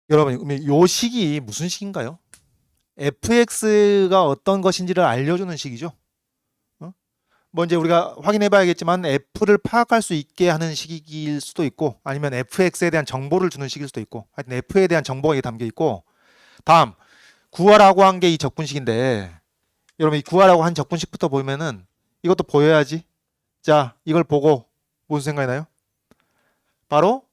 여러분, 그러면 요 식이 무슨 식인가요? fx가 어떤 것인지를 알려주는 식이죠. 어? 뭐 이제 우리가 확인해 봐야겠지만 f를 파악할 수 있게 하는 식일 수도 있고 아니면 fx에 대한 정보를 주는 식일 수도 있고 하여튼 f에 대한 정보가 담겨 있고 다음 구하라고 한 게 이 적분식인데 여러분 이 구하라고 한 적분식부터 보면은 이것도 보여야지. 자, 이걸 보고 무슨 생각이 나요? 바로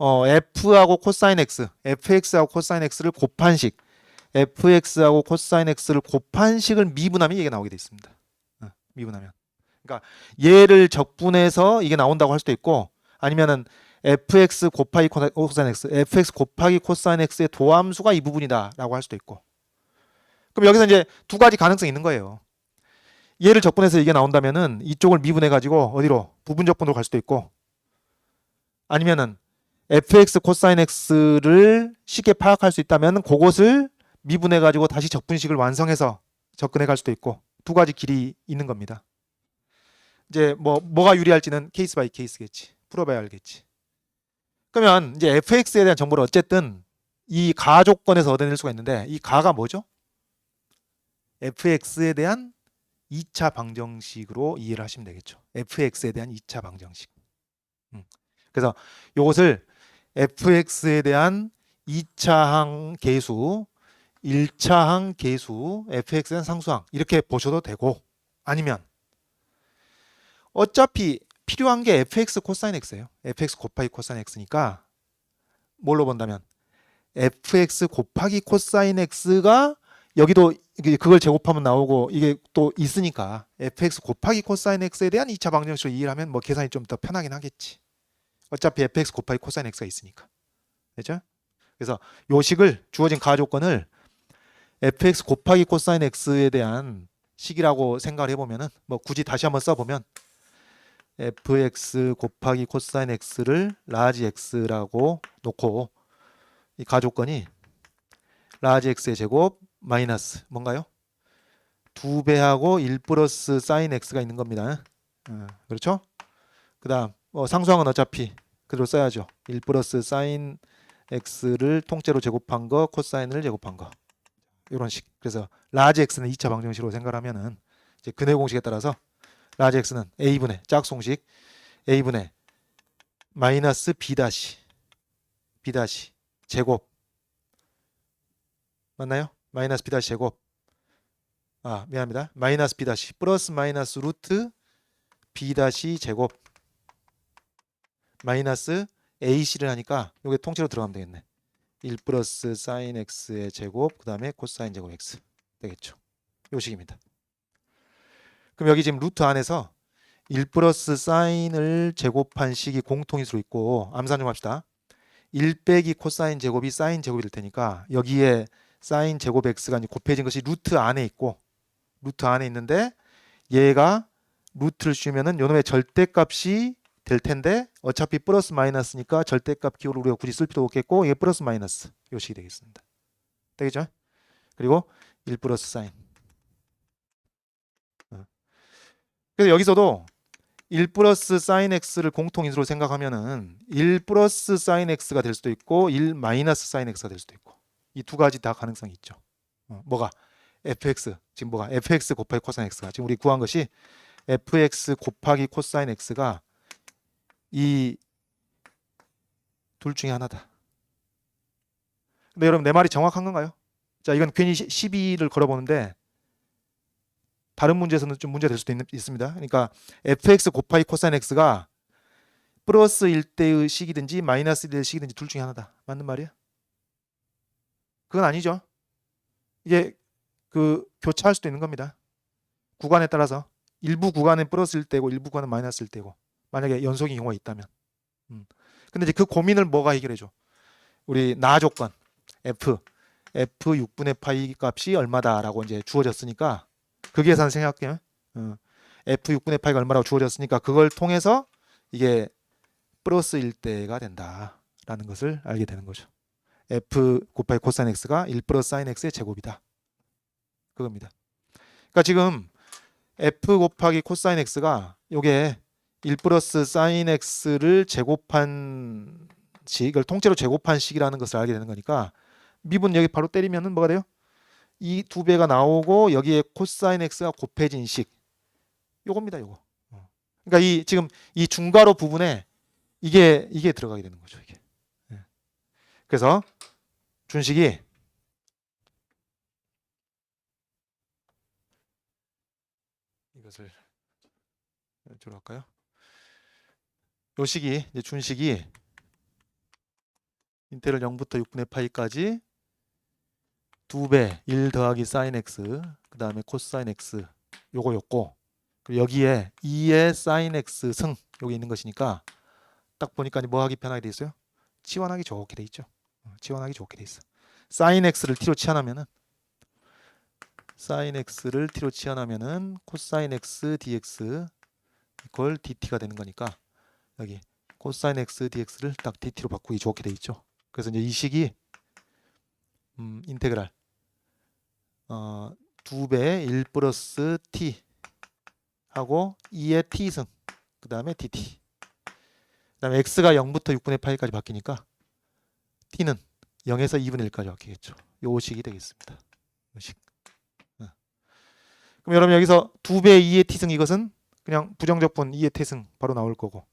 f하고 코사인 x, fx하고 코사인 x를 곱한 식, fx하고 코사인 x를 곱한 식을 미분하면 이게 나오게 돼 있습니다. 미분하면. 그러니까 얘를 적분해서 이게 나온다고 할 수도 있고 아니면은 fx 곱하기 코사인 x, fx 곱하기 코사인 x의 도함수가 이 부분이다라고 할 수도 있고. 그럼 여기서 이제 두 가지 가능성이 있는 거예요. 얘를 적분해서 이게 나온다면은 이쪽을 미분해 가지고 어디로 부분 적분으로 갈 수도 있고 아니면은 fx 코사인 x를 쉽게 파악할 수 있다면 그것을 미분해 가지고 다시 적분식을 완성해서 접근해 갈 수도 있고 두 가지 길이 있는 겁니다. 이제 뭐가 유리할지는 케이스 바이 케이스겠지. 풀어봐야 알겠지. 그러면 이제 fx에 대한 정보를 어쨌든 이 가 조건에서 얻어낼 수가 있는데 이 가가 뭐죠? fx에 대한 2차 방정식으로 이해를 하시면 되겠죠. fx에 대한 2차 방정식. 그래서 이것을 fx에 대한 2차항 계수, 1차항 계수, fx에 대한 상수항 이렇게 보셔도 되고 아니면 어차피 필요한 게 fx 코사인 x예요. fx 곱하기 코사인 x니까 뭘로 본다면 fx 곱하기 코사인 x가 여기도 그걸 제곱하면 나오고 이게 또 있으니까 fx 곱하기 코사인 x에 대한 2차 방정식으로 이해를 하면 뭐 계산이 좀 더 편하긴 하겠지. 어차피 fx 곱하기 코사인 x가 있으니까. 그죠? 그래서 요 식을 주어진 가조건을 fx 곱하기 코사인 x에 대한 식이라고 생각을 해보면은 뭐 굳이 다시 한번 써보면 fx 곱하기 코사인 x를 라지 x라고 놓고 이 가조건이 라지 x의 제곱 마이너스 뭔가요? 2배하고 1 플러스 사인 x가 있는 겁니다. 그렇죠? 그 다음 상수항은 어차피 그대로 써야죠. 1 플러스 사인 x를 통째로 제곱한 거 코사인을 제곱한 거 이런 식. 그래서 라지 x는 2차 방정식으로 생각하면은 이제 근해 공식에 따라서 라지 x는 a분의 짝송식 a분의 마이너스 b 다시 제곱 맞나요? 마이너스 b 다시 제곱 미안합니다. 마이너스 b 다시 플러스 마이너스 루트 b 다시 제곱 마이너스 ac를 하니까 이게 통째로 들어가면 되겠네. 1 플러스 사인 x의 제곱 그 다음에 코사인 제곱 x 되겠죠. 요 식입니다. 그럼 여기 지금 루트 안에서 1 플러스 사인을 제곱한 식이 공통인수로 있고 암산 좀 합시다. 1 빼기 코사인 제곱이 사인 제곱이 될 테니까 여기에 사인 제곱 x가 이제 곱해진 것이 루트 안에 있고 루트 안에 있는데 얘가 루트를 씌우면은 요놈의 절대값이 될 텐데 어차피 플러스 마이너스니까 절대값 기호를 우리가 굳이 쓸 필요 없겠고 이게 플러스 마이너스 요 식이 되겠습니다. 되겠죠? 그리고 1 플러스 사인. 그래서 여기서도 1 플러스 사인 x를 공통인수로 생각하면은 1 플러스 사인 x가 될 수도 있고 1 마이너스 사인 x가 될 수도 있고 이 두 가지 다 가능성이 있죠. 뭐가 fx 지금 뭐가 fx 곱하기 코사인 x가 지금 우리 구한 것이 fx 곱하기 코사인 x가 이 둘 중에 하나다. 근데 여러분 내 말이 정확한 건가요? 자, 이건 괜히 시비를 걸어보는데 다른 문제에서는 좀 문제가 될 수도 있습니다. 그러니까 fx 곱하기 코사인 x가 플러스 1대의 식이든지 마이너스 1대의 식이든지 둘 중에 하나다. 맞는 말이야? 그건 아니죠. 이게 교차할 수도 있는 겁니다. 구간에 따라서 일부 구간은 플러스 1대고 일부 구간은 마이너스 1대고 만약에 연속인 경우가 있다면. 근데 이제 그 고민을 뭐가 해결해 줘? 우리 나 조건 f 6분의 파이 값이 얼마다라고 이제 주어졌으니까 그 계산 생각해요. f 6분의 파이가 얼마라고 주어졌으니까 그걸 통해서 이게 플러스 1대가 된다라는 것을 알게 되는 거죠. f 곱하기 코사인 x가 1 플러스 사인 x의 제곱이다. 그겁니다. 그러니까 지금 f 곱하기 코사인 x가 요게 1 플러스 사인 x를 제곱한 식, 이걸 통째로 제곱한 식이라는 것을 알게 되는 거니까 미분 여기 바로 때리면은 뭐가 돼요? 이 두 배가 나오고 여기에 코사인 x가 곱해진 식. 요겁니다, 요거. 그러니까 이 지금 이 중괄호 부분에 이게 들어가게 되는 거죠, 이게. 예. 그래서 준식이 이것을 이쪽으로 할까요? 요 식이 이제 준식이 인테그럴 0부터 6분의 파이까지 2배 1 더하기 사인 x 그 다음에 코사인 x 요거였고, 그리고 여기에 2의 사인 x 승 여기 있는 것이니까 딱 보니까 뭐 하기 편하게 돼 있어요? 치환하기 좋게 돼 있죠. 치환하기 좋게 돼 있어. 사인 x를 t로 치환하면은 코사인 x dx 이퀄 dt가 되는 거니까 여기 코사인 x dx를 딱 dt로 바꾸기 좋게 돼 있죠. 그래서 이제 이 식이 인테그랄 2배 1 플러스 t 하고 2의 t승 그 다음에 dt, 그 다음에 x가 0부터 6분의 파이까지 바뀌니까 t는 0에서 2분의 1까지 바뀌겠죠. 요 식이 되겠습니다. 요 식. 그럼 여러분 여기서 2배 2의 t승 이것은 그냥 부정적분 2의 t승 바로 나올 거고,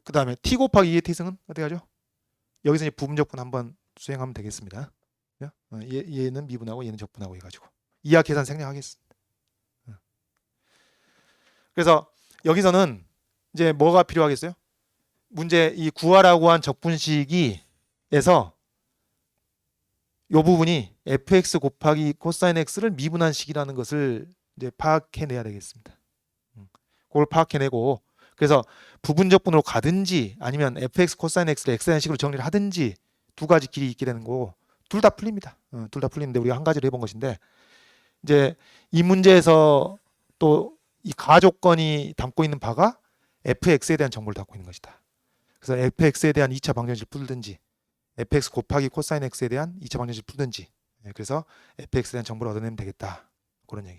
그 다음에 t 곱하기 2의 t승은 어떻게 하죠? 여기서 이제 부분적분 한번 수행하면 되겠습니다. 얘는 미분하고 얘는 적분하고 해가지고 이하 계산 생략하겠습니다. 그래서 여기서는 이제 뭐가 필요하겠어요? 문제 이 구하라고 한 적분식이에서 요 부분이 fx 곱하기 코사인 x를 미분한 식이라는 것을 이제 파악해내야 되겠습니다. 그걸 파악해내고, 그래서 부분적분으로 가든지 아니면 fx 코사인 x를 x라는 식으로 정리를 하든지 두 가지 길이 있게 되는 거고 둘 다 풀립니다. 둘 다 풀리는데 우리가 한 가지를 해본 것인데, 이제 이 문제에서 또 이 가조건이 담고 있는 바가 fx에 대한 정보를 담고 있는 것이다. 그래서 fx에 대한 2차 방정식을 풀든지 fx 곱하기 코사인 x에 대한 2차 방정식을 풀든지, 그래서 fx에 대한 정보를 얻어내면 되겠다. 그런 얘기.